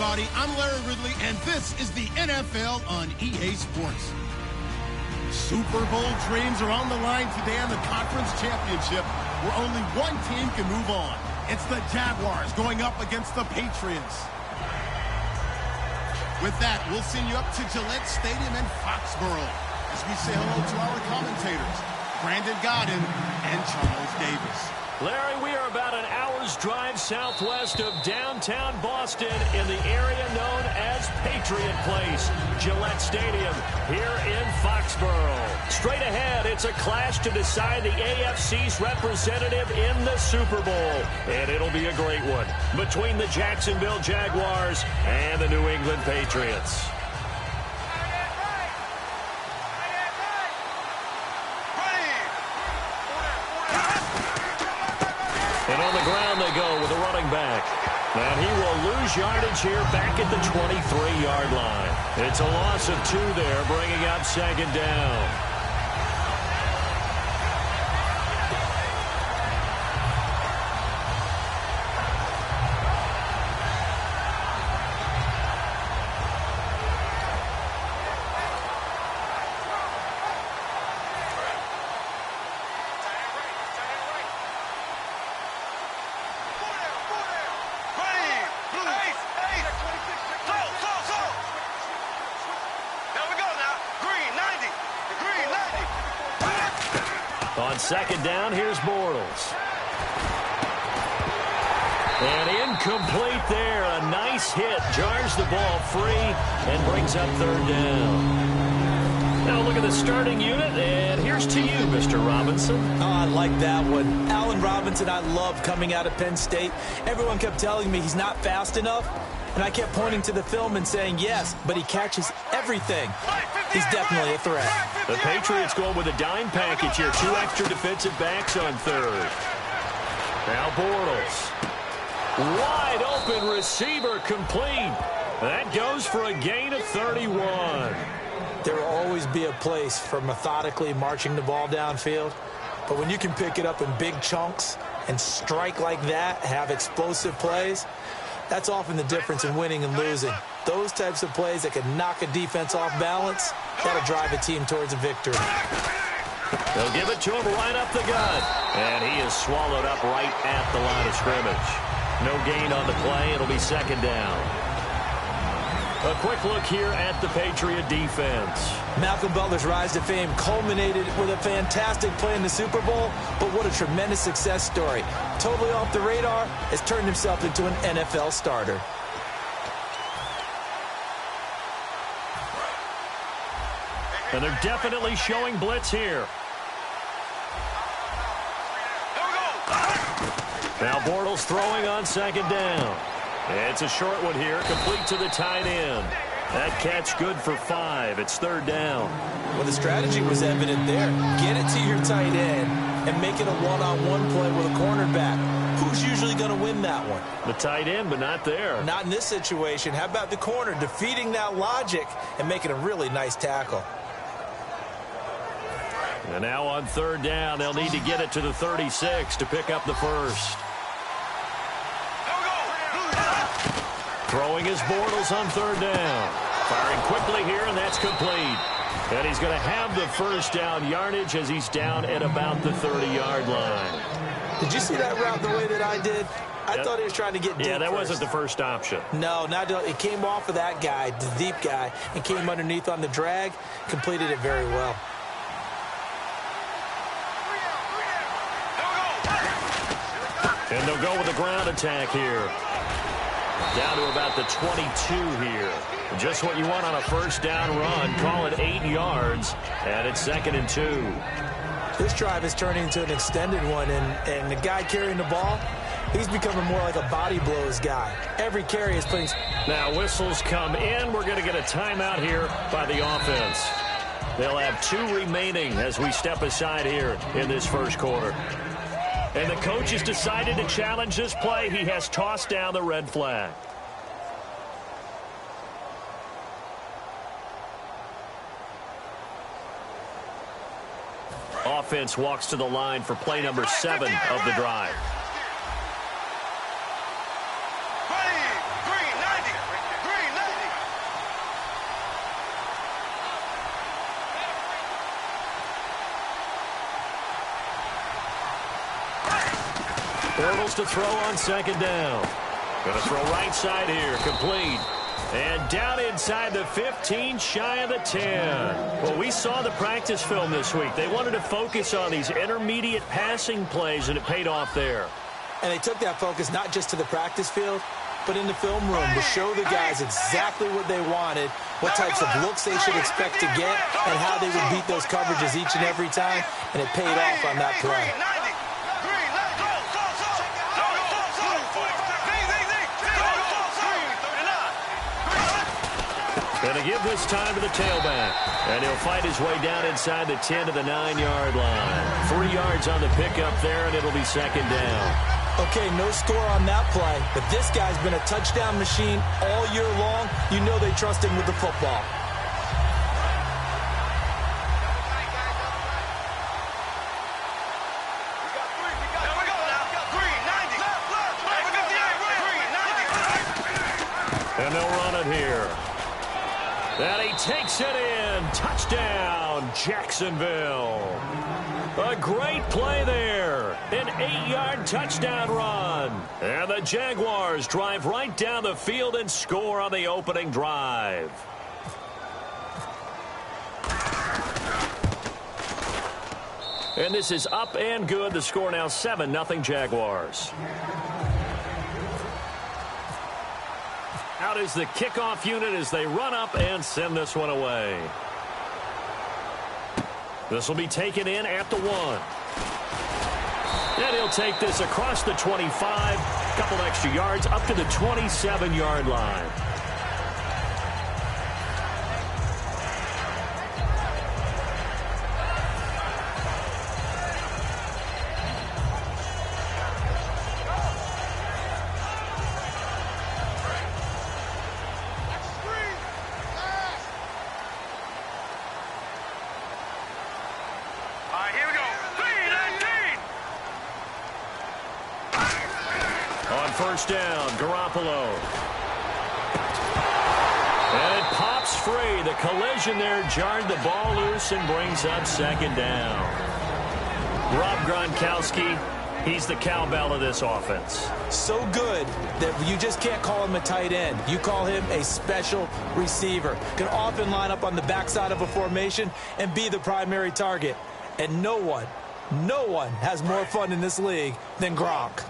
everybody. I'm Larry Ridley, and this is the NFL on EA Sports. Super Bowl dreams are on the line today on the Conference Championship, where only one team can move on. It's the Jaguars going up against the Patriots. With that, we'll send you up to Gillette Stadium in Foxborough as we say hello to our commentators, Brandon Godden and Charles Davis. Larry, we are about an hour's drive southwest of downtown Boston in the area known as Patriot Place, Gillette Stadium, here in Foxborough. Straight ahead, it's a clash to decide the AFC's representative in the Super Bowl. And it'll be a great one between the Jacksonville Jaguars and the New England Patriots. And on the ground they go with a running back. And he will lose yardage here back at the 23-yard line. It's a loss of 2 there, bringing up second down. On second down, here's Bortles. And incomplete there. A nice hit. Jars the ball free and brings up third down. Now look at the starting unit, and here's to you, Mr. Robinson. Oh, I like that one. Allen Robinson, I love coming out of Penn State. Everyone kept telling me he's not fast enough, and I kept pointing to the film and saying yes, but he catches everything. He's definitely a threat. The Patriots going with a dime package here. 2 extra defensive backs on third. Now Bortles. Wide open receiver complete. That goes for a gain of 31. There will always be a place for methodically marching the ball downfield. But when you can pick it up in big chunks and strike like that, have explosive plays, that's often the difference in winning and losing. Those types of plays that can knock a defense off balance, that'll drive a team towards a victory. They'll give it to him right up the gut. And he is swallowed up right at the line of scrimmage. No gain on the play. It'll be second down. A quick look here at the Patriot defense. Malcolm Butler's rise to fame culminated with a fantastic play in the Super Bowl, but what a tremendous success story. Totally off the radar, has turned himself into an NFL starter. And they're definitely showing blitz here. Now Bortles throwing on second down. It's a short one here, complete to the tight end. That catch good for 5. It's third down. Well, the strategy was evident there. Get it to your tight end and make it a one-on-one play with a cornerback. Who's usually going to win that one? The tight end, but not there. Not in this situation. How about the corner defeating that logic and making a really nice tackle? And now on third down, they'll need to get it to the 36 to pick up the first. Throwing his Bortles on third down. Firing quickly here, and that's complete. And he's going to have the first down yardage as he's down at about the 30-yard line. Did you see that route the way that I did? I thought he was trying to get deep. Yeah, that first. wasn't the first option. No, it came off of that guy, the deep guy, and came underneath on the drag. Completed it very well. And they'll go with the ground attack here. Down to about the 22 here. Just what you want on a first down run. Call it 8 yards, and it's 2nd and 2. This drive is turning into an extended one, and the guy carrying the ball, he's becoming more like a body blows guy. Every carry is putting... Now whistles come in. We're going to get a timeout here by the offense. They'll have 2 remaining as we step aside here in this first quarter. And the coach has decided to challenge this play. He has tossed down the red flag. Offense walks to the line for play number 7 of the drive. Bortles to throw on second down. Going to throw right side here. Complete. And down inside the 15, shy of the 10. Well, we saw the practice film this week. They wanted to focus on these intermediate passing plays, and it paid off there. And they took that focus not just to the practice field, but in the film room to show the guys exactly what they wanted, what types of looks they should expect to get, and how they would beat those coverages each and every time, and it paid off on that play. Going to give this time to the tailback. And he'll fight his way down inside the 10 to the 9-yard line. 3 yards on the pickup there, and it'll be second down. Okay, no score on that play, but this guy's been a touchdown machine all year long. You know they trust him with the football. And they'll run it here. And he takes it in. Touchdown, Jacksonville. A great play there. An 8-yard touchdown run. And the Jaguars drive right down the field and score on the opening drive. And this is up and good. The score now 7-0 Jaguars. Out is the kickoff unit as they run up and send this one away. This will be taken in at the 1. And he'll take this across the 25. A couple extra yards up to the 27-yard line. First down, Garoppolo. And it pops free. The collision there jarred the ball loose and brings up second down. Rob Gronkowski, he's the cowbell of this offense. So good that you just can't call him a tight end. You call him a special receiver. Can often line up on the backside of a formation and be the primary target. And no one has more fun in this league than Gronk.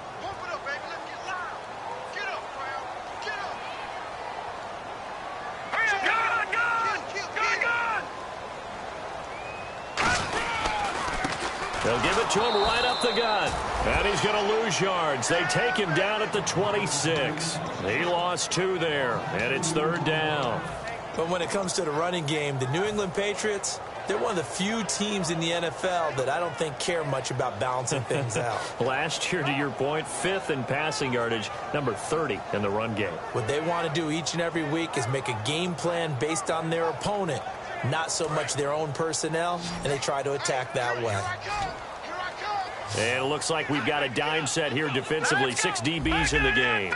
They'll give it to him right up the gut. And he's going to lose yards. They take him down at the 26. He lost 2 there, and it's third down. But when it comes to the running game, the New England Patriots, they're one of the few teams in the NFL that I don't think care much about balancing things out. Last year, to your point, 5th in passing yardage, number 30 in the run game. What they want to do each and every week is make a game plan based on their opponent, not so much their own personnel, and they try to attack that way. And it looks like we've got a dime set here defensively. 6 DBs in the game.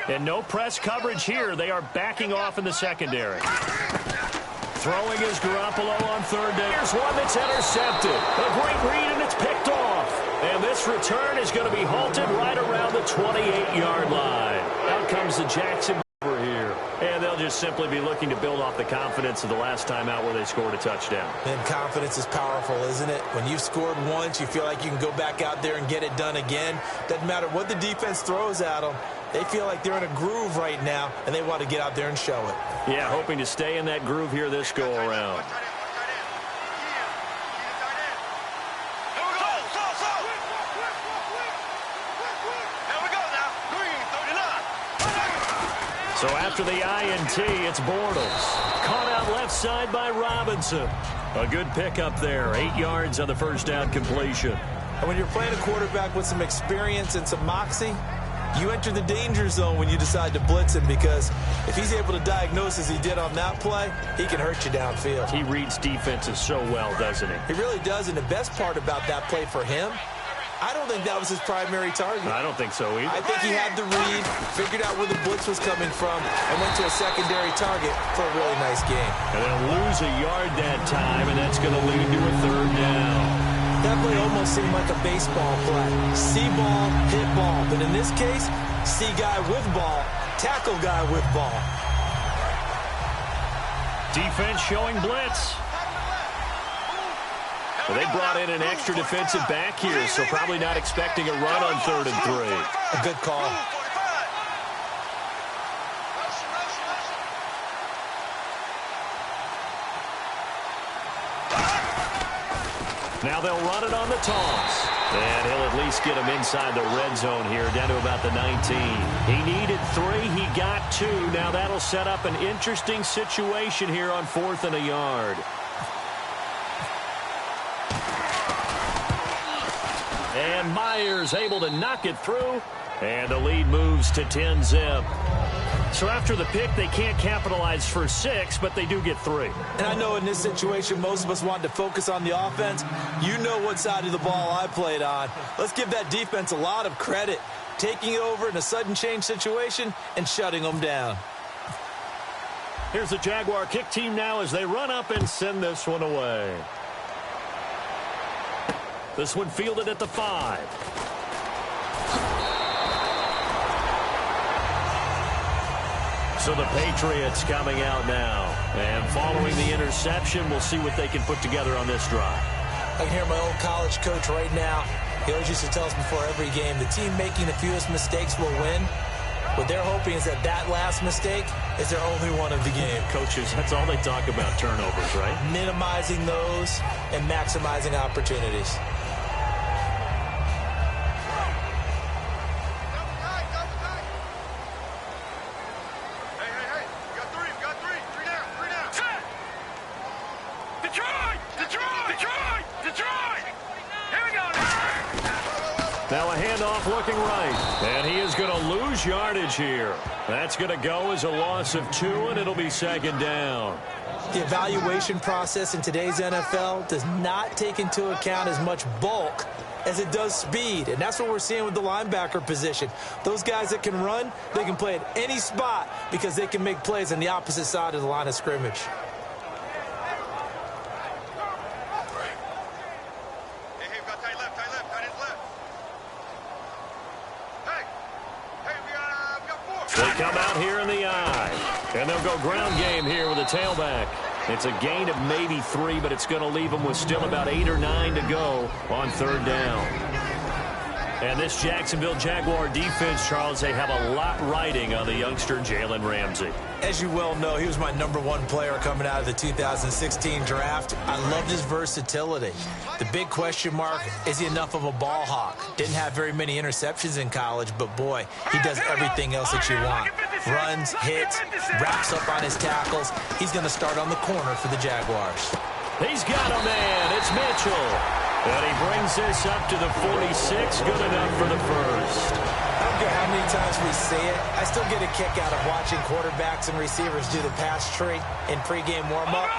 And no press coverage here. They are backing off in the secondary. Throwing is Garoppolo on third down. Here's one that's intercepted. A great read, and it's picked off. And this return is going to be halted right around the 28-yard line. Out comes the Jackson over here. And they'll just simply be looking to build off the confidence of the last time out where they scored a touchdown. And confidence is powerful, isn't it? When you've scored once, you feel like you can go back out there and get it done again. Doesn't matter what the defense throws at them. They feel like they're in a groove right now, and they want to get out there and show it. Yeah, hoping to stay in that groove here this go-around. So after the INT, it's Bortles. Caught out left side by Robinson. A good pickup there. 8 yards on the first down completion. And when you're playing a quarterback with some experience and some moxie, you enter the danger zone when you decide to blitz him, because if he's able to diagnose as he did on that play, he can hurt you downfield. He reads defenses so well, doesn't he? He really does, and the best part about that play for him, I don't think that was his primary target. I don't think so either. I think he had the read, figured out where the blitz was coming from, and went to a secondary target for a really nice game. And they'll lose a yard that time, and that's going to lead to a third down. That play almost seemed like a baseball play. See ball, hit ball. But in this case, see guy with ball, tackle guy with ball. Defense showing blitz. Well, they brought in an extra defensive back here, so probably not expecting a run on 3rd and 3. A good call. Now they'll run it on the toss. And he'll at least get him inside the red zone here, down to about the 19. He needed 3. He got 2. Now that'll set up an interesting situation here on 4th and a yard. And Myers able to knock it through. And the lead moves to 10-zip. So after the pick, they can't capitalize for 6, but they do get 3. And I know in this situation, most of us want to focus on the offense. You know what side of the ball I played on. Let's give that defense a lot of credit. Taking it over in a sudden change situation and shutting them down. Here's the Jaguar kick team now as they run up and send this one away. This one fielded at the 5. So the Patriots coming out now. And following the interception, we'll see what they can put together on this drive. I can hear my old college coach right now. He always used to tell us before every game, the team making the fewest mistakes will win. What they're hoping is that that last mistake is their only one of the game. Coaches, that's all they talk about, turnovers, right? Minimizing those and maximizing opportunities. Now a handoff looking right. And he is going to lose yardage here. That's going to go as a loss of 2, and it'll be 2nd down. The evaluation process in today's NFL does not take into account as much bulk as it does speed. And that's what we're seeing with the linebacker position. Those guys that can run, they can play at any spot because they can make plays on the opposite side of the line of scrimmage. They come out here in the eye. And they'll go ground game here with a tailback. It's a gain of maybe 3, but it's going to leave them with still about 8 or 9 to go on 3rd down. And this Jacksonville Jaguar defense, Charles, they have a lot riding on the youngster Jalen Ramsey. As you well know, he was my #1 player coming out of the 2016 draft. I loved his versatility. The big question mark, is he enough of a ball hawk? Didn't have very many interceptions in college, but boy, he does everything else that you want. Runs, hits, wraps up on his tackles. He's going to start on the corner for the Jaguars. He's got a man. It's Mitchell. And he brings this up to the 46. Good enough for the first. I don't care how many times we say it, I still get a kick out of watching quarterbacks and receivers do the pass tree in pregame warm-up.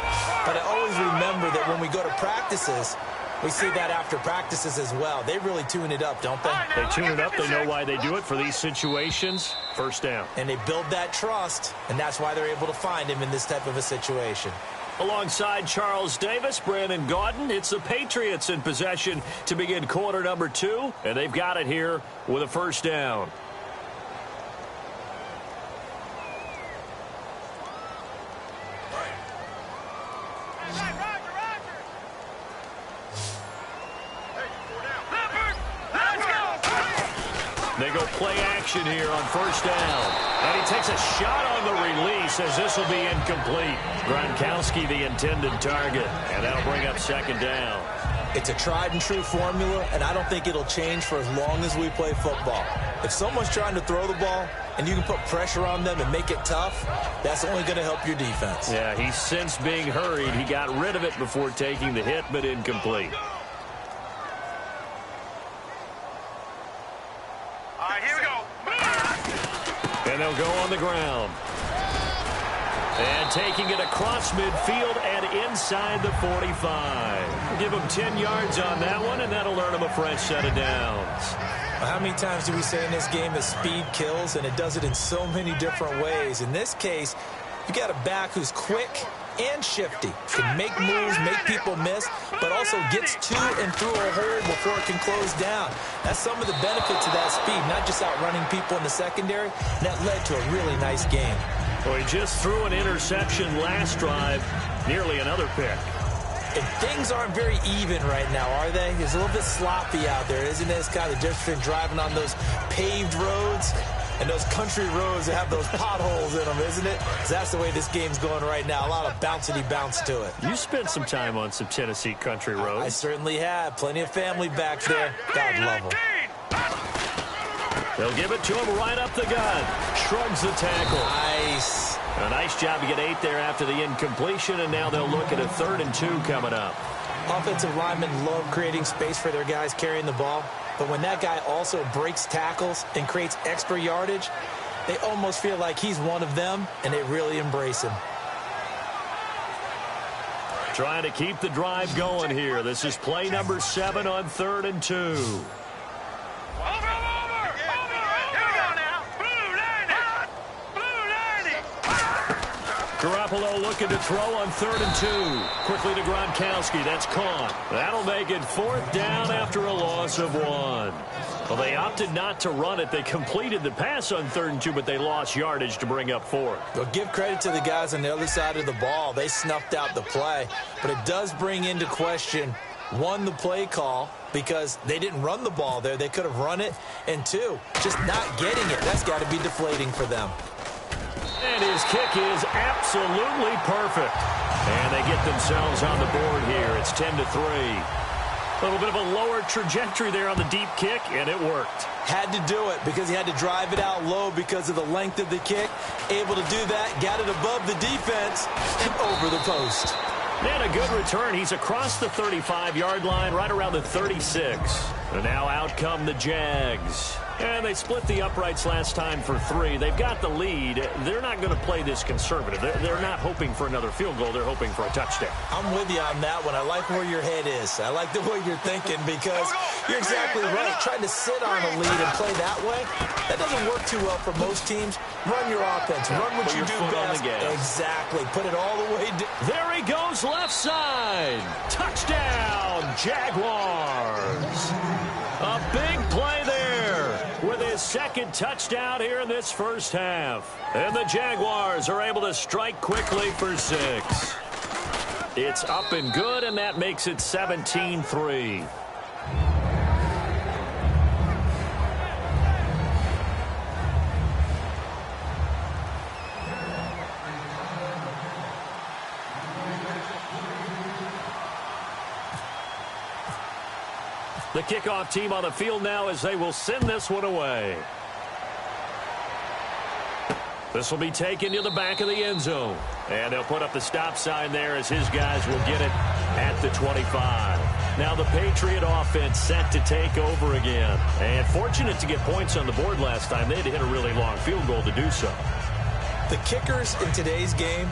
But I always remember that when we go to practices, we see that after practices as well. They really tune it up, don't they? They tune it up. They know why they do it for these situations. First down. And they build that trust, and that's why they're able to find him in this type of a situation. Alongside Charles Davis, Brandon Gaudin, it's the Patriots in possession to begin quarter number 2, and they've got it here with a first down. They go play action here on first down. And he takes a shot on the release as this will be incomplete. Gronkowski the intended target. And that'll bring up 2nd down. It's a tried-and-true formula, and I don't think it'll change for as long as we play football. If someone's trying to throw the ball and you can put pressure on them and make it tough, that's only going to help your defense. Yeah, he's since being hurried. He got rid of it before taking the hit, but incomplete. And they'll go on the ground. And taking it across midfield and inside the 45. Give them 10 yards on that one, and that'll earn them a fresh set of downs. Well, how many times do we say in this game that speed kills, and it does it in so many different ways? In this case, you got a back who's quick, and shifty. Can make moves, make people miss, but also gets to and through a hole before it can close down. That's some of the benefits of that speed, not just outrunning people in the secondary. And that led to a really nice game. Well, he just threw an interception last drive, nearly another pick. And things aren't very even right now, are they? It's a little bit sloppy out there, isn't it? It's kind of the difference between driving on those paved roads and those country roads that have those potholes in them, isn't it? That's the way this game's going right now. A lot of bouncy bounce to it. You spent some time on some Tennessee country roads. I certainly have. Plenty of family back there. God love them. They'll give it to him right up the gut. Shrugs the tackle. Nice. A nice job to get 8 there after the incompletion, and now they'll look at a 3rd and 2 coming up. Offensive linemen love creating space for their guys carrying the ball, but when that guy also breaks tackles and creates extra yardage, they almost feel like he's one of them, and they really embrace him. Trying to keep the drive going here. This is play number 7 on 3rd and 2. Garoppolo looking to throw on 3rd and 2. Quickly to Gronkowski. That's caught. That'll make it 4th down after a loss of 1. Well, they opted not to run it. They completed the pass on 3rd and 2, but they lost yardage to bring up 4th. Well, give credit to the guys on the other side of the ball. They snuffed out the play. But it does bring into question, 1, the play call, because they didn't run the ball there. They could have run it. And 2, just not getting it. That's got to be deflating for them. And his kick is absolutely perfect. And they get themselves on the board here. It's 10-3. A little bit of a lower trajectory there on the deep kick, and it worked. Had to do it because he had to drive it out low because of the length of the kick. Able to do that, got it above the defense and over the post. And a good return. He's across the 35-yard line, right around the 36. And now out come the Jags. And they split the uprights last time for 3. They've got the lead. They're not going to play this conservative. They're not hoping for another field goal. They're hoping for a touchdown. I'm with you on that one. I like where your head is. I like the way you're thinking because you're exactly right. Trying to sit on a lead and play that way, that doesn't work too well for most teams. Run your offense. Run what you do best. Exactly. Put it all the way down. There he goes, left side. Touchdown, Jaguars. A big play there with his 2nd touchdown here in this first half. And the Jaguars are able to strike quickly for 6. It's up and good, and that makes it 17-3. The kickoff team on the field now as they will send this one away. This will be taken to the back of the end zone. And they'll put up the stop sign there as his guys will get it at the 25. Now the Patriot offense set to take over again. And fortunate to get points on the board last time. They had to hit a really long field goal to do so. The kickers in today's game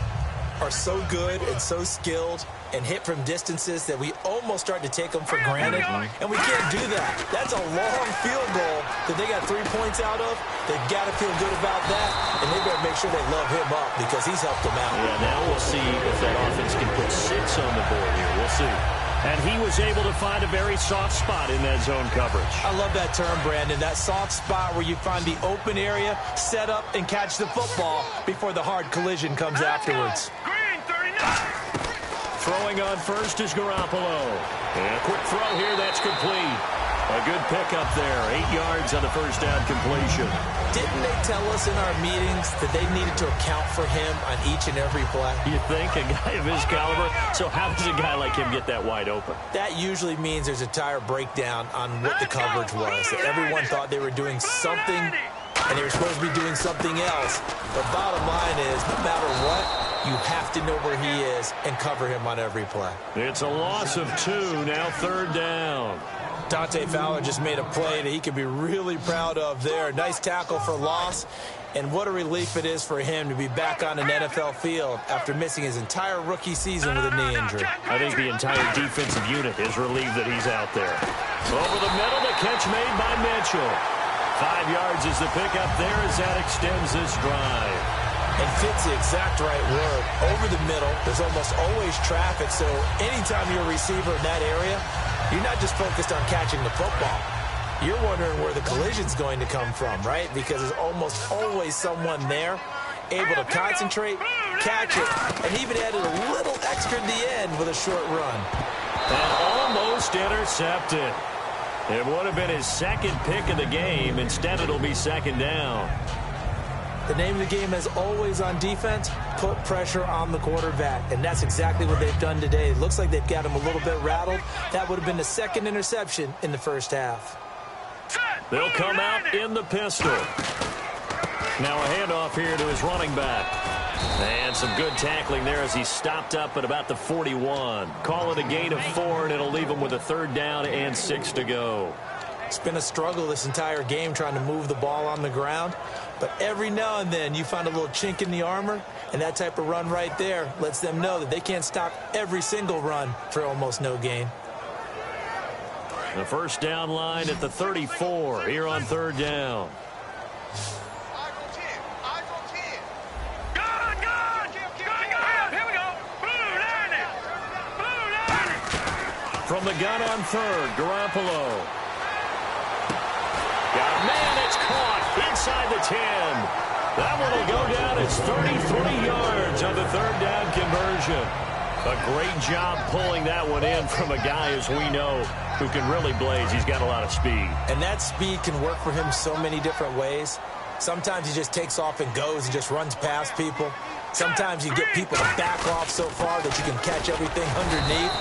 are so good and so skilled and hit from distances that we almost start to take them for granted, and we can't do that. That's a long field goal that they got 3 points out of. They've got to feel good about that, and they better make sure they love him up because he's helped them out. Yeah, now we'll see if that offense can put 6 on the board here. We'll see. And he was able to find a very soft spot in that zone coverage. I love that term, Brandon. That soft spot where you find the open area, set up, and catch the football before the hard collision comes afterwards. Throwing on first is Garoppolo. And a quick throw here, that's complete. A good pickup there. 8 yards on the first down completion. Didn't they tell us in our meetings that they needed to account for him on each and every play? You think? A guy of his caliber? So how does a guy like him get that wide open? That usually means there's a tire breakdown on what the coverage was. That everyone thought they were doing something, and they were supposed to be doing something else. The bottom line is, no matter what, you have to know where he is and cover him on every play. It's a loss of 2, now 3rd down. Dante Fowler just made a play that he can be really proud of there. Nice tackle for loss, and what a relief it is for him to be back on an NFL field after missing his entire rookie season with a knee injury. I think the entire defensive unit is relieved that he's out there. Over the middle, the catch made by Mitchell. 5 yards is the pickup there as that extends this drive. And fit's the exact right word. Over the middle, there's almost always traffic, so anytime you're a receiver in that area, you're not just focused on catching the football. You're wondering where the collision's going to come from, right? Because there's almost always someone there able to concentrate, catch it, and even added a little extra at the end with a short run. And almost intercepted. It would have been his second pick of the game. Instead, it'll be second down. The name of the game, as always on defense, put pressure on the quarterback. And that's exactly what they've done today. It looks like they've got him a little bit rattled. That would have been the second interception in the first half. They'll come out in the pistol. Now a handoff here to his running back. And some good tackling there as he stopped up at about the 41. Call it a gain of 4, and it'll leave him with a 3rd down and 6 to go. It's been a struggle this entire game trying to move the ball on the ground. But every now and then you find a little chink in the armor, and that type of run right there lets them know that they can't stop every single run for almost no gain. The first down line at the 34 here on 3rd down. From the gun on 3rd, Garoppolo. Man, it's caught inside the 10. That one will go down. It's 33 yards on the 3rd down conversion. A great job pulling that one in from a guy, as we know, who can really blaze. He's got a lot of speed. And that speed can work for him so many different ways. Sometimes he just takes off and goes and just runs past people. Sometimes you get people to back off so far that you can catch everything underneath.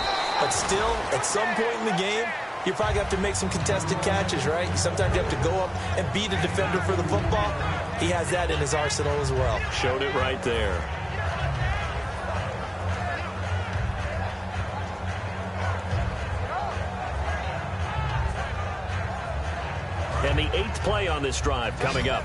But still, at some point in the game, you probably have to make some contested catches, right? Sometimes you have to go up and beat a defender for the football. He has that in his arsenal as well. Showed it right there. And the 8th play on this drive coming up.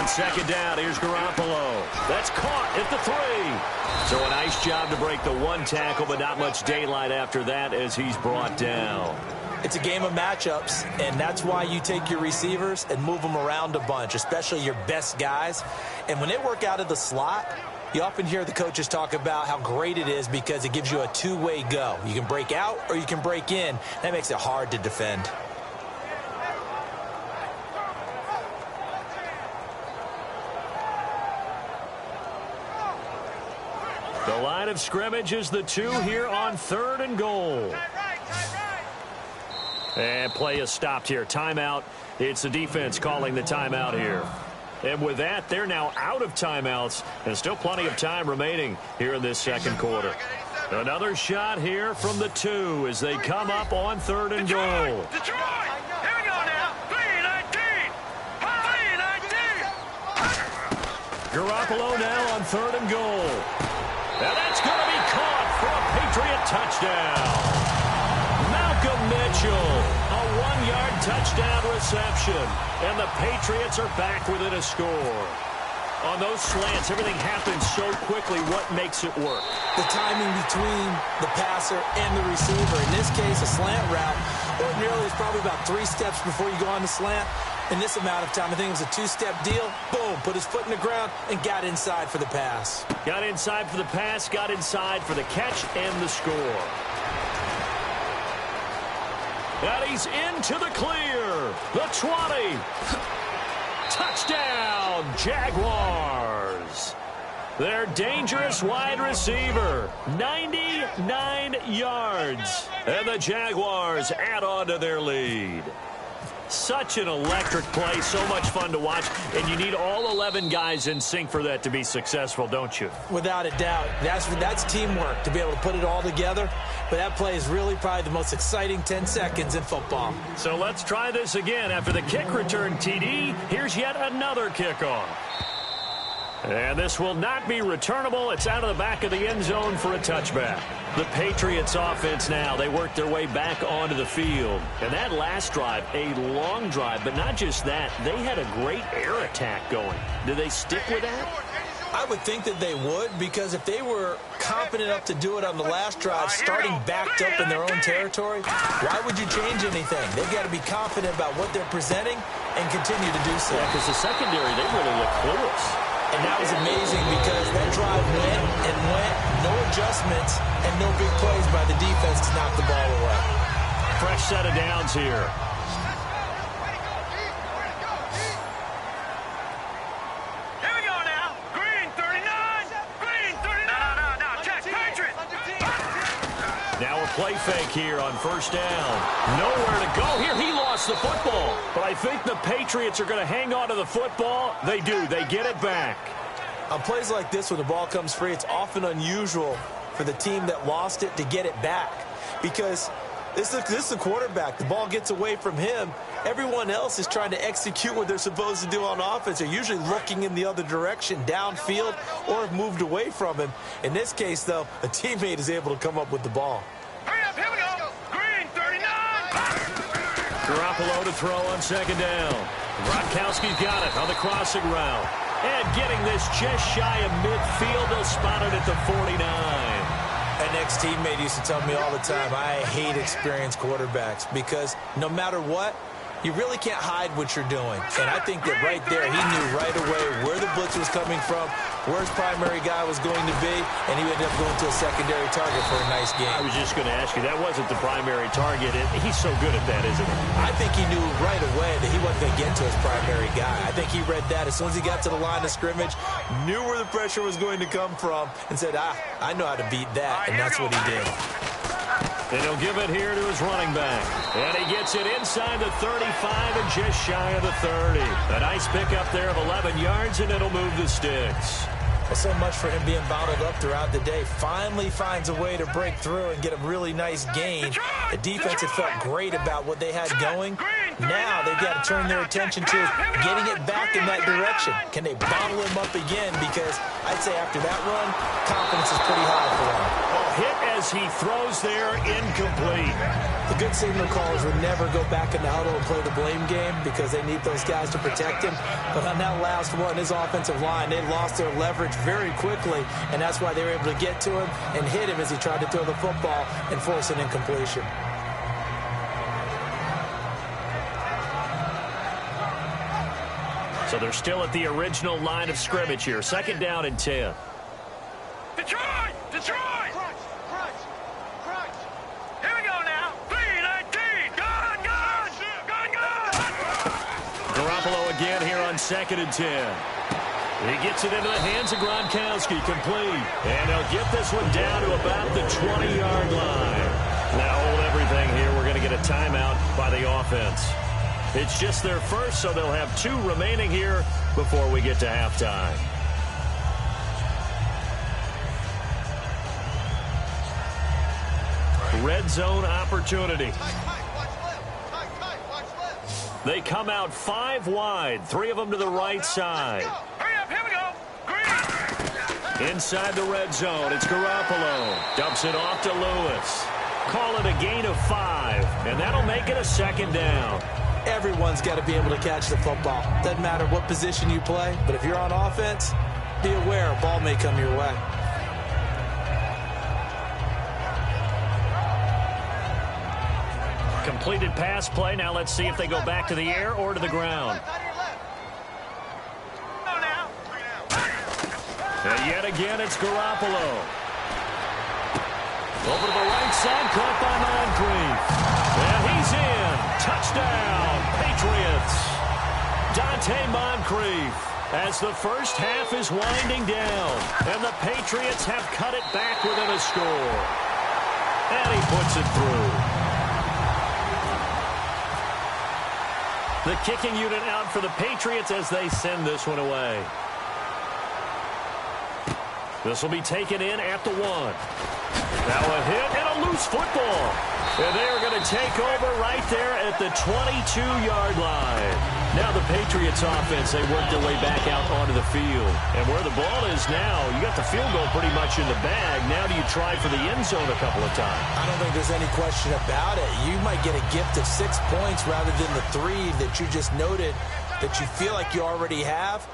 Second down, here's Garoppolo. That's caught at the 3. So a nice job to break the 1 tackle, but not much daylight after that as he's brought down. It's a game of matchups, and that's why you take your receivers and move them around a bunch, especially your best guys. And when they work out of the slot, you often hear the coaches talk about how great it is because it gives you a two-way go. You can break out or you can break in. That makes it hard to defend. The line of scrimmage is the 2 here on 3rd and goal. And play is stopped here. Timeout. It's the defense calling the timeout here. And with that, they're now out of timeouts. And still plenty of time remaining here in this second quarter. Another shot here from the 2 as they come up on 3rd and goal. Detroit! Here we go now. 3-19. 3-19. Garoppolo now on 3rd and goal. And that's going to be caught for a Patriot touchdown. Malcolm Mitchell, a 1-yard touchdown reception. And the Patriots are back within a score. On those slants, everything happens so quickly. What makes it work? The timing between the passer and the receiver. In this case, a slant route. Ordinarily, it's probably about 3 steps before you go on the slant. In this amount of time, I think it was a 2-step deal. Boom, put his foot in the ground and got inside for the pass. Got inside for the pass, got inside for the catch and the score. And he's into the clear. The 20. Touchdown, Jaguars. Their dangerous wide receiver, 99 yards. And the Jaguars add on to their lead. Such an electric play, so much fun to watch, and you need all 11 guys in sync for that to be successful, don't you? Without a doubt. That's teamwork to be able to put it all together, but that play is really probably the most exciting 10 seconds in football. So let's try this again. After the kick return TD, here's yet another kickoff. And this will not be returnable. It's out of the back of the end zone for a touchback. The Patriots offense now, they work their way back onto the field. And that last drive, a long drive, but not just that. They had a great air attack going. Do they stick with that? I would think that they would, because if they were confident enough to do it on the last drive, starting backed up in their own territory, why would you change anything? They've got to be confident about what they're presenting and continue to do so. Yeah, because the secondary, they really look clueless. And that was amazing because that drive went and went, no adjustments, and no big plays by the defense to knock the ball away. Fresh set of downs here. Play fake here on first down. Nowhere to go here. He lost the football. But I think the Patriots are going to hang on to the football. They do. They get it back. On plays like this, when the ball comes free, it's often unusual for the team that lost it to get it back. Because this is the quarterback. The ball gets away from him. Everyone else is trying to execute what they're supposed to do on offense. They're usually looking in the other direction, downfield, or have moved away from him. In this case, though, a teammate is able to come up with the ball. Here we go. Green, 39. Garoppolo to throw on second down. Gronkowski's got it on the crossing route. And getting this just shy of midfield. They'll spot it at the 49. An ex-teammate used to tell me all the time, I hate experienced quarterbacks because no matter what, you really can't hide what you're doing. And I think that right there, he knew right away where the blitz was coming from, where his primary guy was going to be, and he ended up going to a secondary target for a nice game. I was just going to ask you, that wasn't the primary target. He's so good at that, isn't he? I think he knew right away that he wasn't going to get to his primary guy. I think he read that as soon as he got to the line of scrimmage, knew where the pressure was going to come from, and said, I know how to beat that, and that's what he did. And he'll give it here to his running back. And he gets it inside the 35 and just shy of the 30. A nice pickup there of 11 yards, and it'll move the sticks. Well, so much for him being bottled up throughout the day. Finally finds a way to break through and get a really nice gain. The defense had felt great about what they had going. Now they've got to turn their attention to getting it back in that direction. Can they bottle him up again? Because I'd say after that run, confidence is pretty high for them. Hit as he throws there, incomplete. The good signal callers would never go back in the huddle and play the blame game because they need those guys to protect him. But on that last one, his offensive line, they lost their leverage very quickly, and that's why they were able to get to him and hit him as he tried to throw the football and force an incompletion. So they're still at the original line of scrimmage here. Second down and 10. Detroit! Detroit! Crunch! Here we go now. 3-19. Gone! Garoppolo again here on second and 10. He gets it into the hands of Gronkowski, complete. And they'll get this one down to about the 20-yard line. Now hold everything here. We're going to get a timeout by the offense. It's just their first, so they'll have 2 remaining here before we get to halftime. Red zone opportunity. They come out 5 wide, 3 of them to the right side. Hurry up, here we go. Green. Inside the red zone, it's Garoppolo. Dumps it off to Lewis. Call it a gain of 5, and that'll make it a second down. Everyone's got to be able to catch the football. Doesn't matter what position you play, but if you're on offense, be aware a ball may come your way. Completed pass play. Now let's see if they go back to the air or to the ground. And yet again, it's Garoppolo. Over to the right side, caught by Moncrief. And he's in. Touchdown, Patriots. Dante Moncrief as the first half is winding down. And the Patriots have cut it back within a score. And he puts it through. The kicking unit out for the Patriots as they send this one away. This will be taken in at the 1. Now a hit and a loose football. And they are going to take over right there at the 22-yard line. Now the Patriots offense, they work their way back out onto the field. And where the ball is now, you got the field goal pretty much in the bag. Now do you try for the end zone a couple of times? I don't think there's any question about it. You might get a gift of 6 points rather than the 3 that you just noted that you feel like you already have.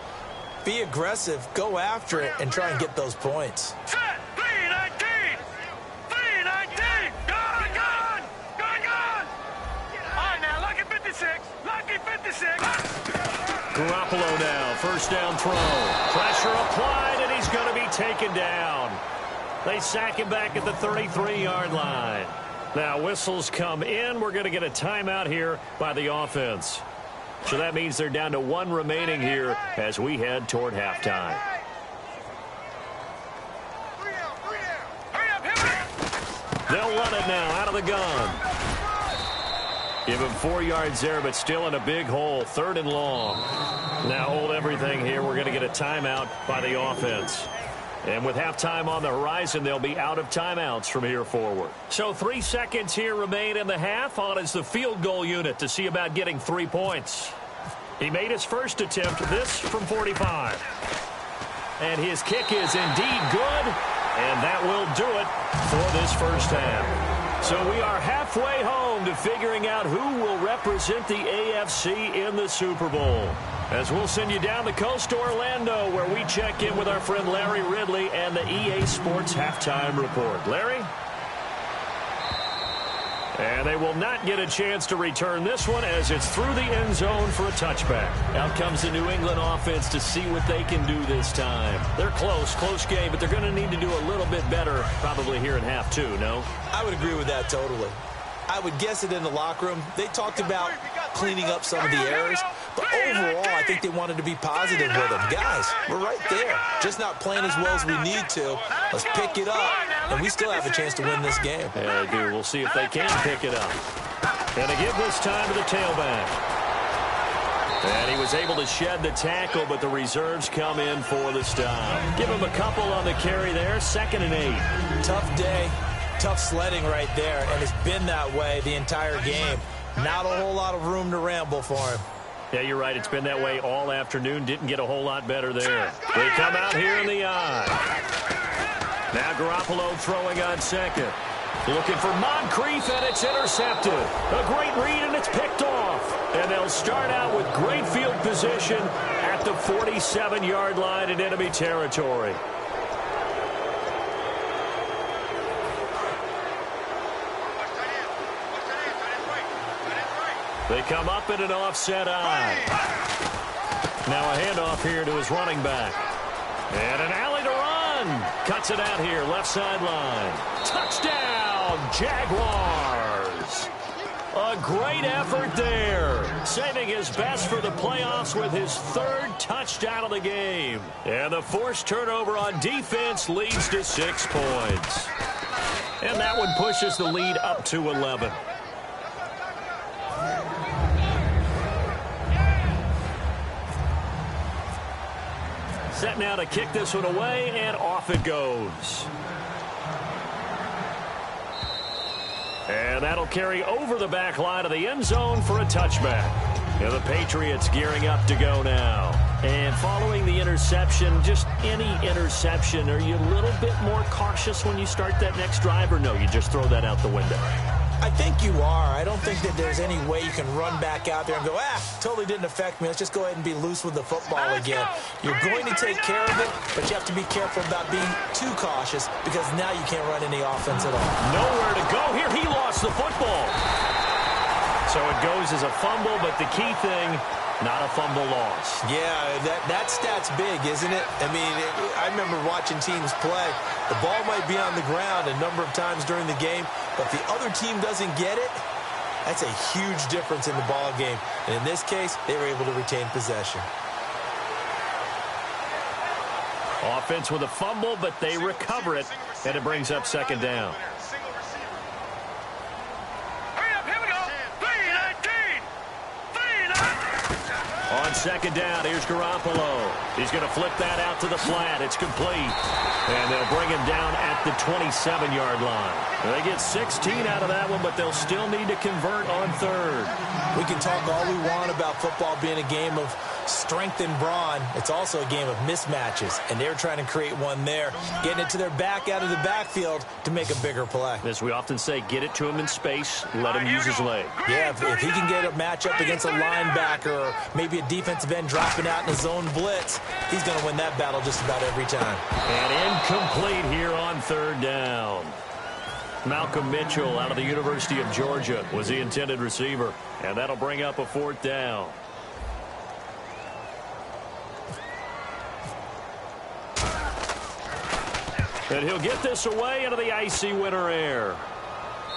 Be aggressive, go after it, and try and get those points. Set, 319! 319! Gone! All right, now, lucky 56. Lucky 56. Garoppolo now, first down throw. Pressure applied, and he's going to be taken down. They sack him back at the 33-yard line. Now, whistles come in. We're going to get a timeout here by the offense. So that means they're down to one remaining here as we head toward halftime. They'll run it now out of the gun. Give him 4 yards there, but still in a big hole. 3rd and long. Now hold everything here. We're going to get a timeout by the offense. And with halftime on the horizon, they'll be out of timeouts from here forward. So 3 seconds here remain in the half. On is the field goal unit to see about getting 3 points. He made his first attempt, this from 45. And his kick is indeed good, and that will do it for this first half. So we are halfway home to figuring out who will represent the AFC in the Super Bowl. As we'll send you down the coast to Orlando, where we check in with our friend Larry Ridley and the EA Sports Halftime Report. Larry? And they will not get a chance to return this one as it's through the end zone for a touchback. Out comes the New England offense to see what they can do this time. They're close game, but they're going to need to do a little bit better probably here in half 2, no? I would agree with that totally. I would guess it in the locker room. They talked about cleaning up some of the errors, but overall, I think they wanted to be positive with them. Guys, we're right there. Just not playing as well as we need to. Let's pick it up, and we still have a chance to win this game. Yeah, they do. We'll see if they can pick it up. And to give this time to the tailback. And he was able to shed the tackle, but the reserves come in for the stop. Give him a couple on the carry there. 2nd and 8. Tough day. Tough sledding right there, and it's been that way the entire game. Not a whole lot of room to ramble for him. Yeah, you're right. It's been that way all afternoon. Didn't get a whole lot better there. They come out here in the eye. Now Garoppolo throwing on 2nd. Looking for Moncrief, and it's intercepted. A great read, and it's picked off. And they'll start out with great field position at the 47-yard line in enemy territory. They come up in an offset eye. Now a handoff here to his running back. And an alley to run. Cuts it out here, left sideline. Touchdown, Jaguars. A great effort there. Saving his best for the playoffs with his 3rd touchdown of the game. And the forced turnover on defense leads to 6 points. And that one pushes the lead up to 11. Set now to kick this one away, and off it goes. And that'll carry over the back line of the end zone for a touchback. And the Patriots gearing up to go now. And following the interception, just any interception, are you a little bit more cautious when you start that next drive, or no, you just throw that out the window? I think you are. I don't think that there's any way you can run back out there and go, totally didn't affect me. Let's just go ahead and be loose with the football again. You're going to take care of it, but you have to be careful about being too cautious because now you can't run any offense at all. Nowhere to go here. He lost the football. So it goes as a fumble, but the key thing, not a fumble loss. Yeah, that stat's big, isn't it? I mean, I remember watching teams play. The ball might be on the ground a number of times during the game, but if the other team doesn't get it, that's a huge difference in the ball game. And in this case, they were able to retain possession. Offense with a fumble, but they recover it, and it brings up 2nd down. On 2nd down, here's Garoppolo. He's going to flip that out to the flat. It's complete. And they'll bring him down at the 27-yard line. They get 16 out of that one, but they'll still need to convert on 3rd. We can talk all we want about football being a game of strength and brawn. It's also a game of mismatches, and they're trying to create one there, getting it to their back out of the backfield to make a bigger play. As we often say, get it to him in space, let him use his leg. Yeah, if he can get a matchup against a linebacker or maybe a defensive end dropping out in a zone blitz, he's going to win that battle just about every time. And incomplete here on third down. Malcolm Mitchell out of the University of Georgia was the intended receiver, and that'll bring up a fourth down. And he'll get this away into the icy winter air.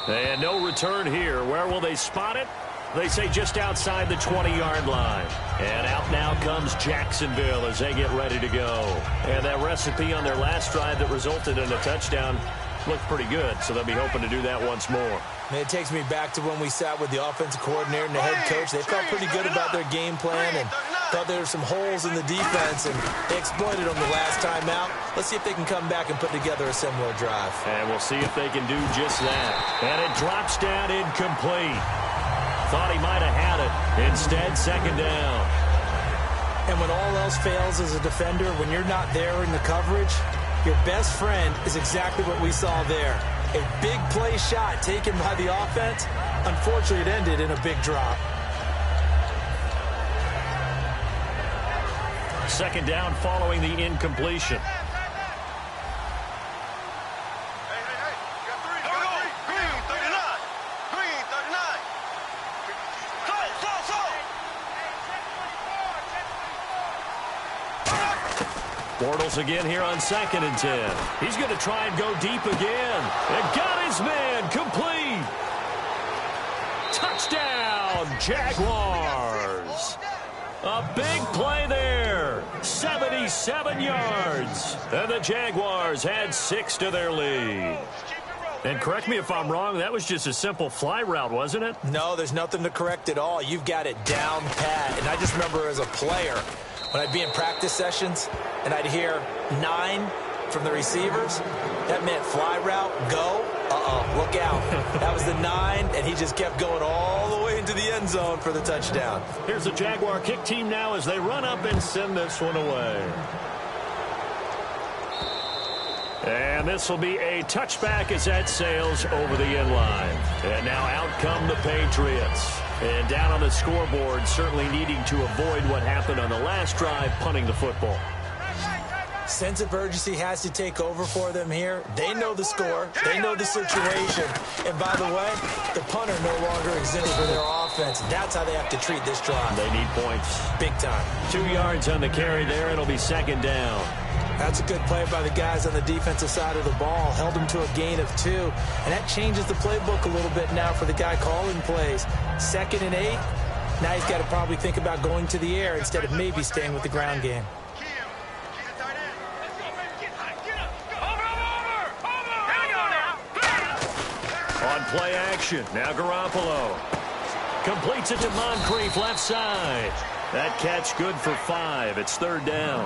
And no return here. Where will they spot it? They say just outside the 20-yard line. And out now comes Jacksonville as they get ready to go. And that recipe on their last drive that resulted in a touchdown looked pretty good, so they'll be hoping to do that once more. Man, it takes me back to when we sat with the offensive coordinator and the head coach. They felt pretty good about their game plan and thought there were some holes in the defense, and they exploited them the last time out. Let's see if they can come back and put together a similar drive. And we'll see if they can do just that. And it drops down incomplete. Thought he might have had it. Instead, second down. And when all else fails as a defender, when you're not there in the coverage, your best friend is exactly what we saw there. A big play shot taken by the offense. Unfortunately, it ended in a big drop. Second down following the incompletion. Bortles again here on 2nd and 10. He's going to try and go deep again. And got his man complete. Touchdown, Jaguars. A big play there. 77 yards. And the Jaguars had 6 to their lead. And correct me if I'm wrong, that was just a simple fly route, wasn't it? No, there's nothing to correct at all. You've got it down pat. And I just remember as a player, when I'd be in practice sessions and I'd hear 9 from the receivers, that meant fly route, go, look out. That was the 9, and he just kept going all the way into the end zone for the touchdown. Here's the Jaguar kick team now as they run up and send this one away. And this will be a touchback as that sails over the end line. And now out come the Patriots. And down on the scoreboard, certainly needing to avoid what happened on the last drive, punting the football. Sense of urgency has to take over for them here. They know the score. They know the situation. And by the way, the punter no longer exists for their offense. That's how they have to treat this drive. They need points. Big time. 2 yards on the carry there. It'll be second down. That's a good play by the guys on the defensive side of the ball. Held them to a gain of 2. And that changes the playbook a little bit now for the guy calling plays. 2nd and 8. Now he's got to probably think about going to the air instead of maybe staying with the ground game. On play action. Now Garoppolo. Completes it to Moncrief left side. That catch good for 5. It's third down.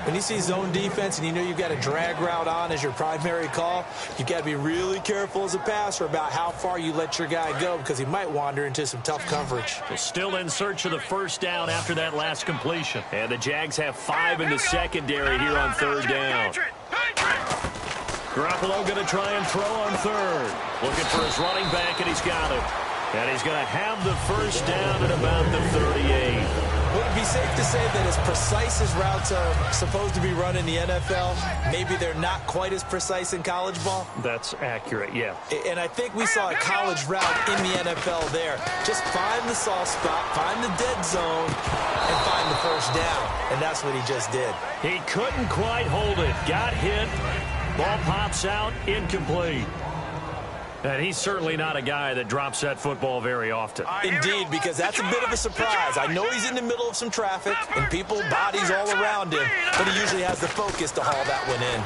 When you see zone defense and you know you've got a drag route on as your primary call, you've got to be really careful as a passer about how far you let your guy go because he might wander into some tough coverage. Still in search of the first down after that last completion. And the Jags have 5 in the secondary here on third down. Garoppolo going to try and throw on third. Looking for his running back, and he's got it. And he's going to have the first down at about the 38. Would it be safe to say that as precise as routes are supposed to be run in the NFL, maybe they're not quite as precise in college ball? That's accurate, yeah. And I think we saw a college route in the NFL there. Just find the soft spot, find the dead zone, and find the first down. And that's what he just did. He couldn't quite hold it. Got hit. Ball pops out, incomplete. And he's certainly not a guy that drops that football very often. Indeed, because that's a bit of a surprise. I know he's in the middle of some traffic and people, bodies all around him, but he usually has the focus to haul that one in.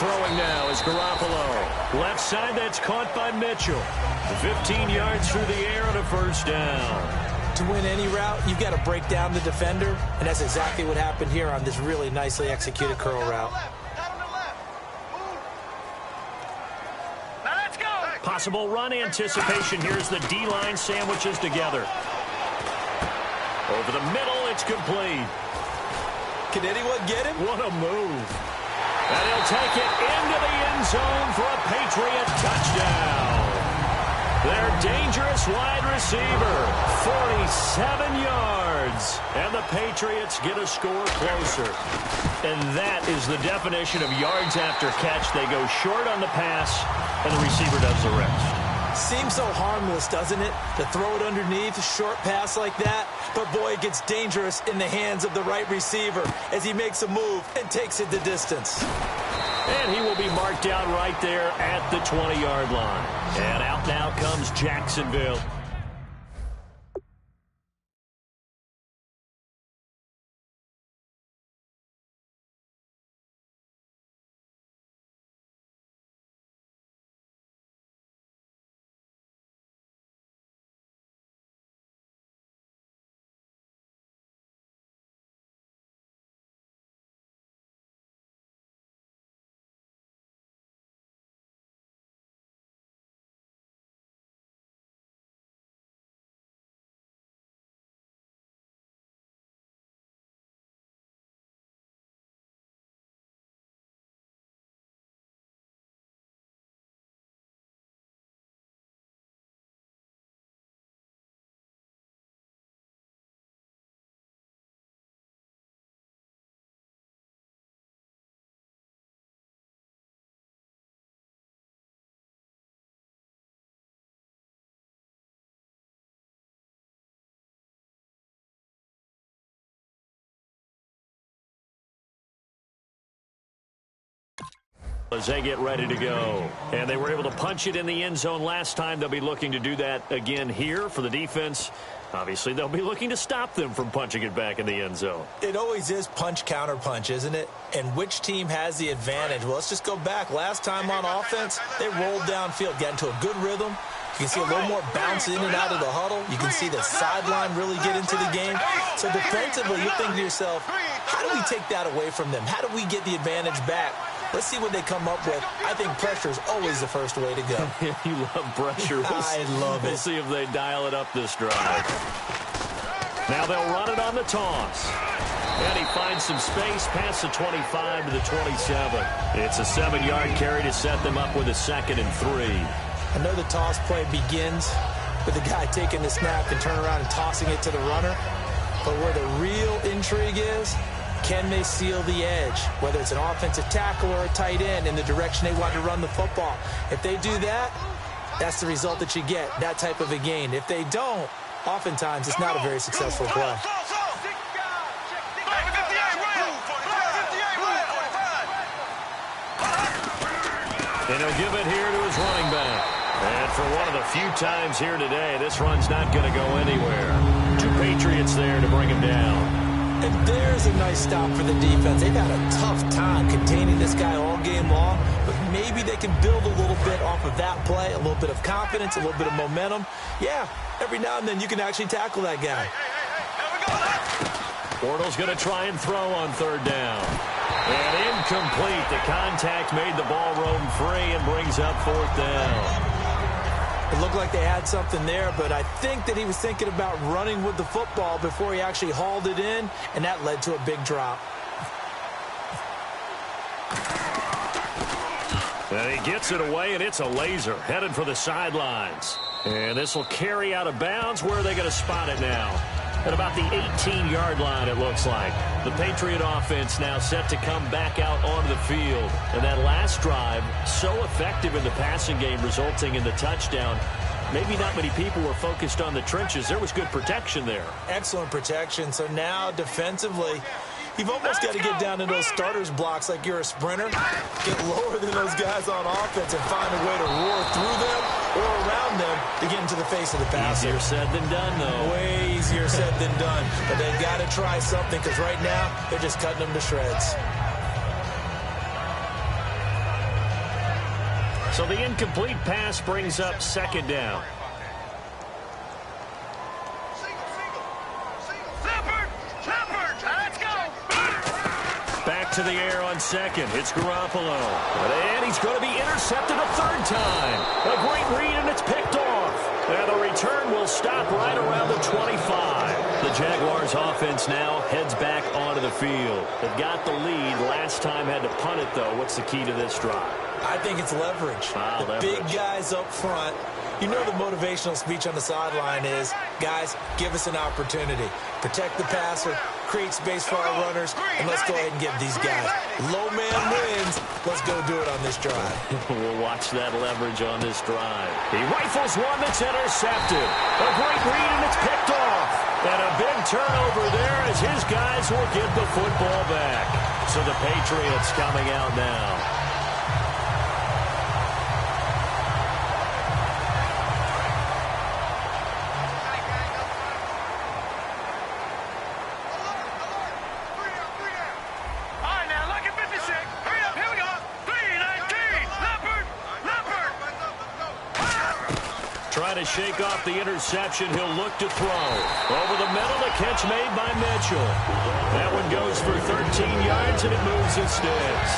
Throwing now is Garoppolo. Left side, that's caught by Mitchell. 15 yards through the air and a first down. To win any route, you've got to break down the defender, and that's exactly what happened here on this really nicely executed curl route. Possible run anticipation. Here's the D-line sandwiches together. Over the middle, it's complete. Can anyone get him? What a move. And he'll take it into the end zone for a Patriot touchdown. Their dangerous wide receiver, 47 yards. And the Patriots get a score closer. And that is the definition of yards after catch. They go short on the pass, and the receiver does the rest. Seems so harmless, doesn't it? To throw it underneath, a short pass like that. But, boy, it gets dangerous in the hands of the right receiver as he makes a move and takes it the distance. And he will be marked down right there at the 20-yard line. And out now comes Jacksonville. As they get ready to go. And they were able to punch it in the end zone last time. They'll be looking to do that again here for the defense. Obviously, they'll be looking to stop them from punching it back in the end zone. It always is punch, counter punch, isn't it? And which team has the advantage? Well, let's just go back. Last time on offense, they rolled downfield, got into a good rhythm. You can see a little more bounce in and out of the huddle. You can see the sideline really get into the game. So defensively, you're thinking to yourself, how do we take that away from them? How do we get the advantage back? Let's see what they come up with. I think pressure is always the first way to go. You love pressure. I love it. We'll see if they dial it up this drive. Now they'll run it on the toss. And he finds some space past the 25 to the 27. It's a 7-yard carry to set them up with a 2nd and 3. I know the toss play begins with the guy taking the snap and turn around and tossing it to the runner. But where the real intrigue is, can they seal the edge, whether it's an offensive tackle or a tight end in the direction they want to run the football? If they do that, that's the result that you get, that type of a gain. If they don't, oftentimes it's not a very successful play. And he'll give it here to his running back. And for one of the few times here today, this run's not going to go anywhere. 2 Patriots there to bring him down. And there's a nice stop for the defense. They've had a tough time containing this guy all game long, but maybe they can build a little bit off of that play, a little bit of confidence, a little bit of momentum. Yeah, every now and then you can actually tackle that guy. Bortles going to try and throw on 3rd down. And incomplete. The contact made the ball roam free and brings up 4th down. It looked like they had something there, but I think that he was thinking about running with the football before he actually hauled it in, and that led to a big drop. And he gets it away, and it's a laser headed for the sidelines. And this will carry out of bounds. Where are they going to spot it now? At about the 18-yard line, it looks like. The Patriot offense now set to come back out onto the field. And that last drive, so effective in the passing game, resulting in the touchdown. Maybe not many people were focused on the trenches. There was good protection there. Excellent protection. So now defensively, you've almost got to get down to those starters blocks like you're a sprinter. Get lower than those guys on offense and find a way to roar through them or around them to get into the face of the passer. Easier said than done, though. Way easier said than done. But they've got to try something because right now they're just cutting them to shreds. So the incomplete pass brings up 2nd down. Back to the air on 2nd. It's Garoppolo. And he's going to be intercepted a 3rd time. A great read, and it's picked off. And the return will stop right around the 25. The Jaguars offense now heads back onto the field. They've got the lead. Last time had to punt it, though. What's the key to this drive? I think it's leverage. Big guys up front. You know the motivational speech on the sideline is, guys, give us an opportunity. Protect the passer, create space for our runners, and let's go ahead and give these guys. Low man wins. Let's go do it on this drive. We'll watch that leverage on this drive. He rifles one that's intercepted. A great read, and it's picked off. And a big turnover there as his guys will get the football back. So the Patriots coming out now. Trying to shake off the interception. He'll look to throw. Over the middle, the catch made by Mitchell. That one goes for 13 yards, and it moves and sticks.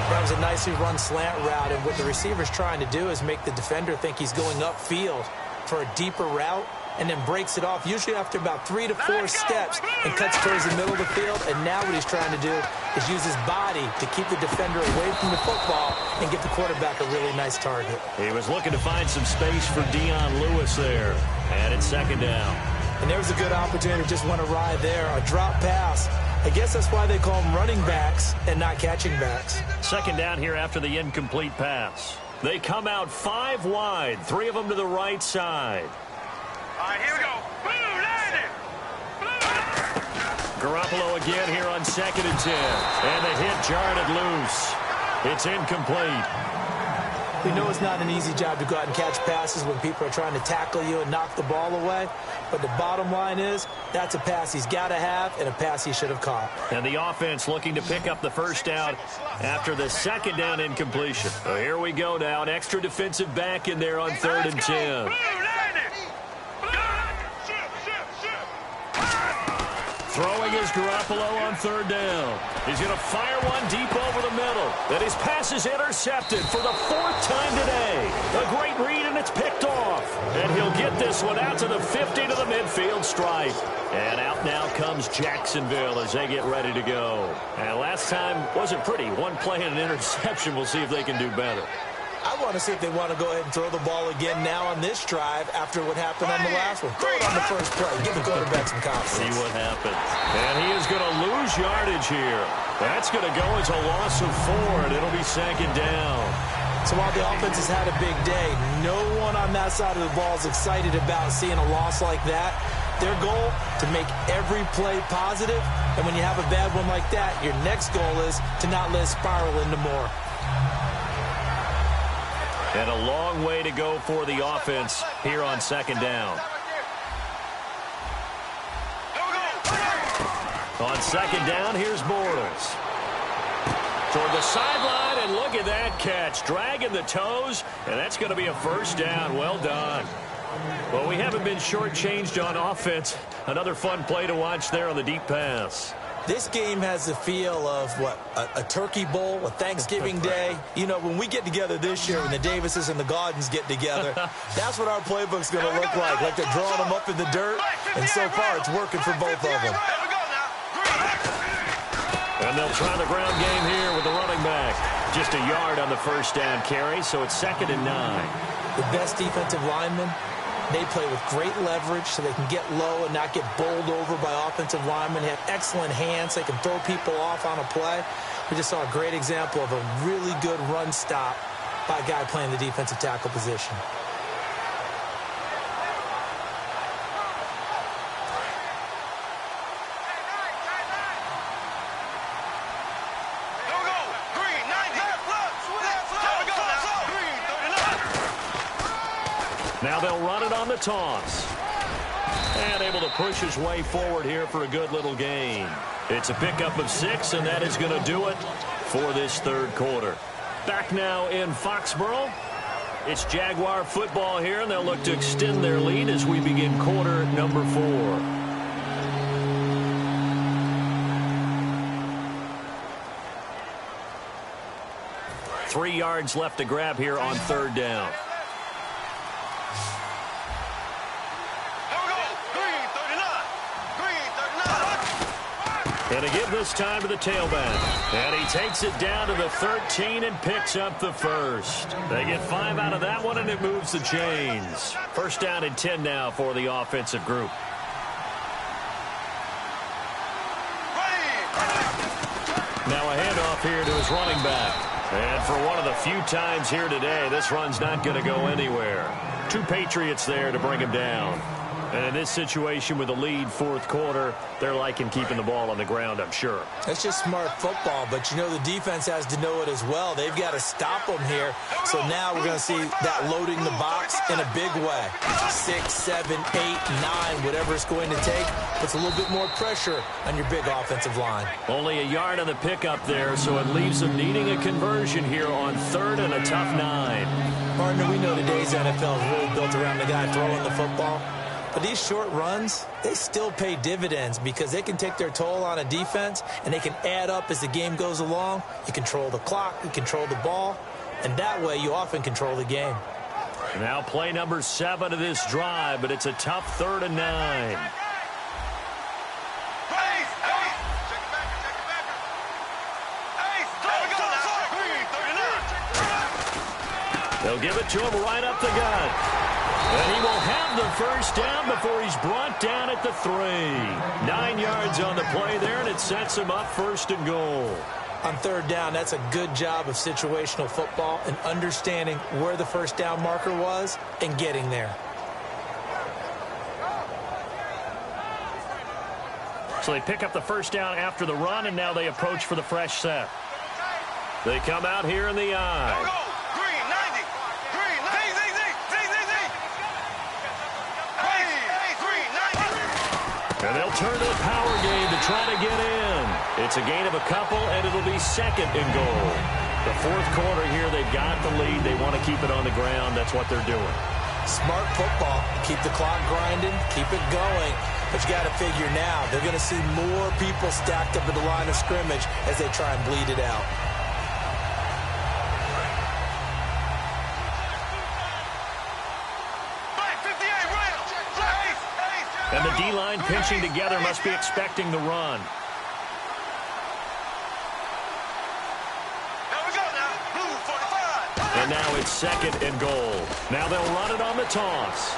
That was a nicely run slant route, and what the receiver's trying to do is make the defender think he's going upfield for a deeper route, and then breaks it off, usually after about 3 to 4 steps, and cuts towards the middle of the field. And now what he's trying to do is use his body to keep the defender away from the football and get the quarterback a really nice target. He was looking to find some space for Dion Lewis there. And it's second down. And there was a good opportunity, just went awry there. A drop pass. I guess that's why they call them running backs and not catching backs. Second down here after the incomplete pass. They come out 5 wide, 3 of them to the right side. All right, here we go. Blue, landed. Garoppolo again here on 2nd and 10. And the hit jarred it loose. It's incomplete. We know it's not an easy job to go out and catch passes when people are trying to tackle you and knock the ball away. But the bottom line is, that's a pass he's got to have and a pass he should have caught. And the offense looking to pick up the first down after the second down incompletion. So here we go now. An extra defensive back in there on 3rd and 10. Throwing is Garoppolo on 3rd down. He's going to fire one deep over the middle. Then his pass is intercepted for the 4th time today. A great read, and it's picked off. And he'll get this one out to the 50 to the midfield stripe. And out now comes Jacksonville as they get ready to go. And last time wasn't pretty. One play and an interception. We'll see if they can do better. I want to see if they want to go ahead and throw the ball again now on this drive after what happened on the last one. Throw it on the first play. Give the quarterback some confidence. See what happens. And he is going to lose yardage here. That's going to go as a loss of 4, and it'll be 2nd down. So while the offense has had a big day, no one on that side of the ball is excited about seeing a loss like that. Their goal, to make every play positive. And when you have a bad one like that, your next goal is to not let it spiral into more. And a long way to go for the offense here on 2nd down. On 2nd down, here's Bortles. Toward the sideline, and look at that catch. Dragging the toes, and that's going to be a first down. Well done. Well, we haven't been shortchanged on offense. Another fun play to watch there on the deep pass. This game has the feel of, what, a turkey bowl, a Thanksgiving day. You know, when we get together this year, when the Davises and the Gaudens get together, that's what our playbook's going to look like they're drawing them up in the dirt. And so far, it's working for both of them. And they'll try the ground game here with the running back. Just a yard on the first down carry, so it's 2nd and 9. The best defensive linemen, they play with great leverage so they can get low and not get bowled over by offensive linemen. They have excellent hands. They can throw people off on a play. We just saw a great example of a really good run stop by a guy playing the defensive tackle position. Now they'll run it on the toss. And able to push his way forward here for a good little gain. It's a pickup of 6, and that is going to do it for this 3rd quarter. Back now in Foxborough. It's Jaguar football here, and they'll look to extend their lead as we begin quarter number 4. Three yards left to grab here on 3rd down. And a give this time to the tailback. And he takes it down to the 13 and picks up the first. They get 5 out of that one, and it moves the chains. First down and 10 now for the offensive group. Now a handoff here to his running back. And for one of the few times here today, this run's not going to go anywhere. 2 Patriots there to bring him down. And in this situation with the lead fourth quarter, they're liking keeping the ball on the ground, I'm sure. That's just smart football, but you know the defense has to know it as well. They've got to stop them here. So now we're going to see that loading the box in a big way. 6, 7, 8, 9, whatever it's going to take, puts a little bit more pressure on your big offensive line. Only a yard on the pickup there, so it leaves them needing a conversion here on 3rd and a tough 9. Partner, we know today's NFL is really built around the guy throwing the football. But these short runs, they still pay dividends because they can take their toll on a defense and they can add up as the game goes along. You control the clock, you control the ball, and that way you often control the game. Now play number 7 of this drive, but it's a tough 3rd and 9. They'll give it to him right up the gut. And he will have the first down before he's brought down at the 3. 9 yards on the play there, and it sets him up 1st and goal. On 3rd down, that's a good job of situational football and understanding where the first down marker was and getting there. So they pick up the first down after the run, and now they approach for the fresh set. They come out here in the eye. And they'll turn to the power game to try to get in. It's a gain of a couple, and it'll be 2nd and goal. The fourth quarter here, they've got the lead. They want to keep it on the ground. That's what they're doing. Smart football. Keep the clock grinding. Keep it going. But you got to figure now, they're going to see more people stacked up at the line of scrimmage as they try and bleed it out. And the D-line pinching together must be expecting the run. And now it's 2nd and goal. Now they'll run it on the toss.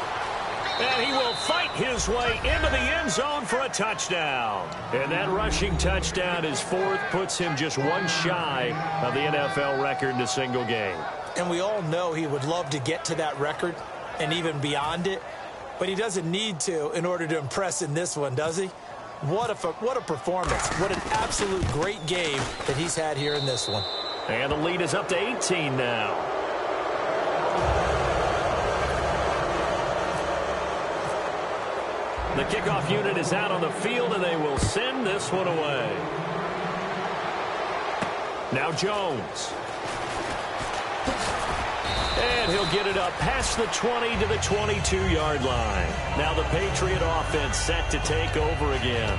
And he will fight his way into the end zone for a touchdown. And that rushing touchdown is 4th, puts him just 1 shy of the NFL record in a single game. And we all know he would love to get to that record and even beyond it. But he doesn't need to in order to impress in this one, does he? What a performance. What an absolute great game that he's had here in this one. And the lead is up to 18 now. The kickoff unit is out on the field, and they will send this one away. Now Jones. And he'll get it up past the 20 to the 22-yard line. Now the Patriot offense set to take over again.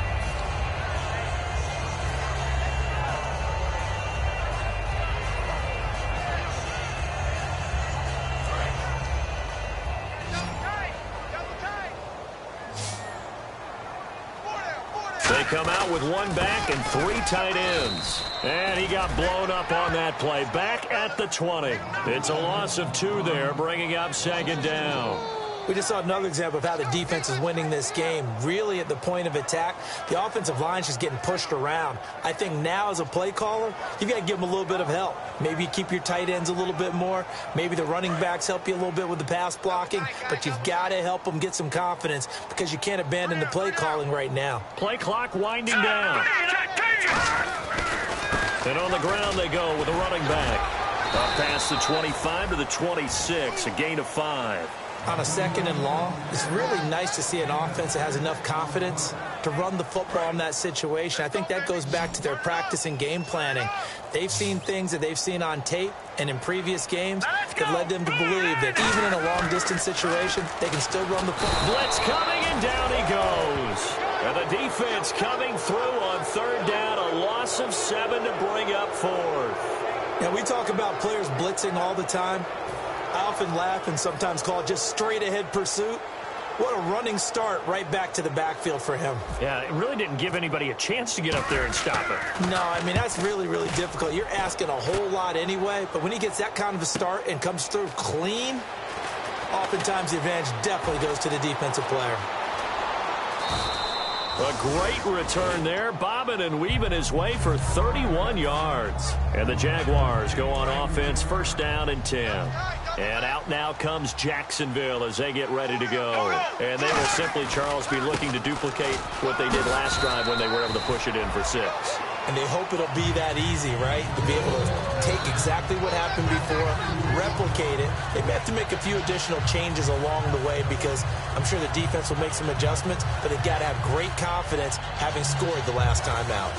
They come out with 1 back and 3 tight ends. And he got blown up on that play. Back at the 20. It's a loss of 2 there, bringing up 2nd down. We just saw another example of how the defense is winning this game. Really at the point of attack, the offensive line is just getting pushed around. I think now as a play caller, you've got to give them a little bit of help. Maybe you keep your tight ends a little bit more. Maybe the running backs help you a little bit with the pass blocking. But you've got to help them get some confidence because you can't abandon the play calling right now. Play clock winding down. And on the ground they go with a running back. Up past the 25 to the 26, a gain of 5. On a 2nd and long, it's really nice to see an offense that has enough confidence to run the football in that situation. I think that goes back to their practice and game planning. They've seen things that they've seen on tape and in previous games that led them to believe that even in a long-distance situation, they can still run the football. Blitz coming, and down he goes. And the defense coming through on 3rd down, a loss of 7 to bring up 4th. Now, we talk about players blitzing all the time. I often laugh and sometimes call it just straight-ahead pursuit. What a running start right back to the backfield for him. Yeah, it really didn't give anybody a chance to get up there and stop it. No, I mean, that's really, really difficult. You're asking a whole lot anyway, but when he gets that kind of a start and comes through clean, oftentimes the advantage definitely goes to the defensive player. A great return there, bobbing and weaving his way for 31 yards. And the Jaguars go on offense, first down and 10. And out now comes Jacksonville as they get ready to go. And they will simply, Charles, be looking to duplicate what they did last drive when they were able to push it in for 6. And they hope it'll be that easy, right? To be able to take exactly what happened before, replicate it. They may have to make a few additional changes along the way because I'm sure the defense will make some adjustments, but they've got to have great confidence having scored the last time out.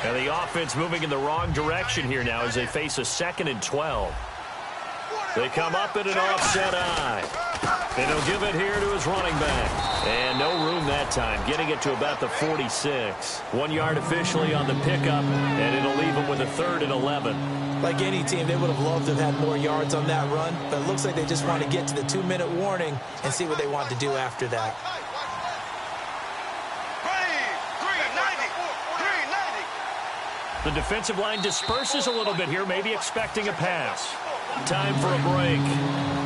And the offense moving in the wrong direction here now as they face a 2nd and 12. They come up in an offset eye. And he'll give it here to his running back. And no room that time, getting it to about the 46. 1 yard officially on the pickup, and it'll leave him with a 3rd and 11. Like any team, they would have loved to have had more yards on that run, but it looks like they just want to get to the 2-minute warning and see what they want to do after that. The defensive line disperses a little bit here, maybe expecting a pass. Time for a break.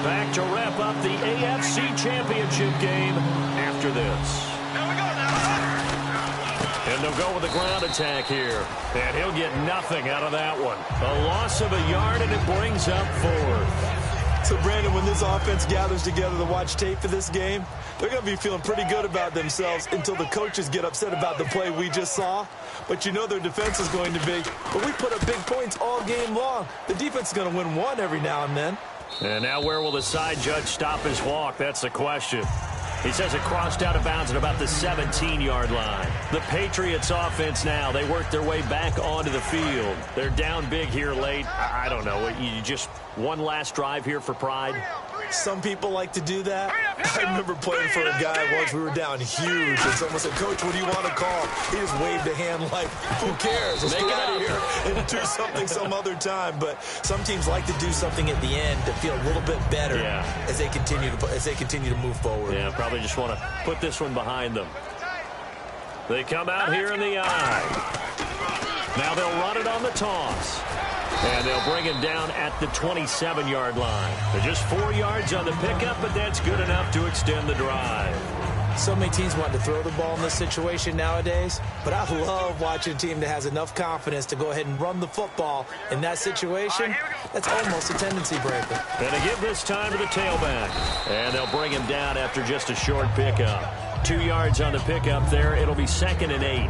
Back to wrap up the AFC Championship game after this. And they'll go with a ground attack here. And he'll get nothing out of that one. A loss of a yard, and it brings up 4th. So, Brandon, when this offense gathers together to watch tape for this game, they're going to be feeling pretty good about themselves until the coaches get upset about the play we just saw. But you know their defense is going to be, but we put up big points all game long. The defense is going to win one every now and then. And now where will the side judge stop his walk? That's the question. He says it crossed out of bounds at about the 17-yard line. The Patriots offense now, they work their way back onto the field. They're down big here late. I don't know. You just one last drive here for pride? Some people like to do that. I remember playing for a guy once. We were down huge, and someone said, "Coach, what do you want to call?" He just waved a hand like, "Who cares? Let's get out of here and do something some other time." But some teams like to do something at the end to feel a little bit better as they continue to move forward. Yeah, probably just want to put this one behind them. They come out here in the eye. Now they'll run it on the toss. And they'll bring him down at the 27-yard line. They're just 4 yards on the pickup, but that's good enough to extend the drive. So many teams want to throw the ball in this situation nowadays, but I love watching a team that has enough confidence to go ahead and run the football in that situation. That's almost a tendency breaker. And they give this time to the tailback. And they'll bring him down after just a short pickup. 2 yards on the pickup there. It'll be 2nd and 8.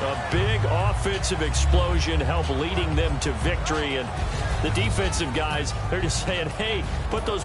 A big offensive explosion helped leading them to victory. And the defensive guys, they're just saying, hey, put those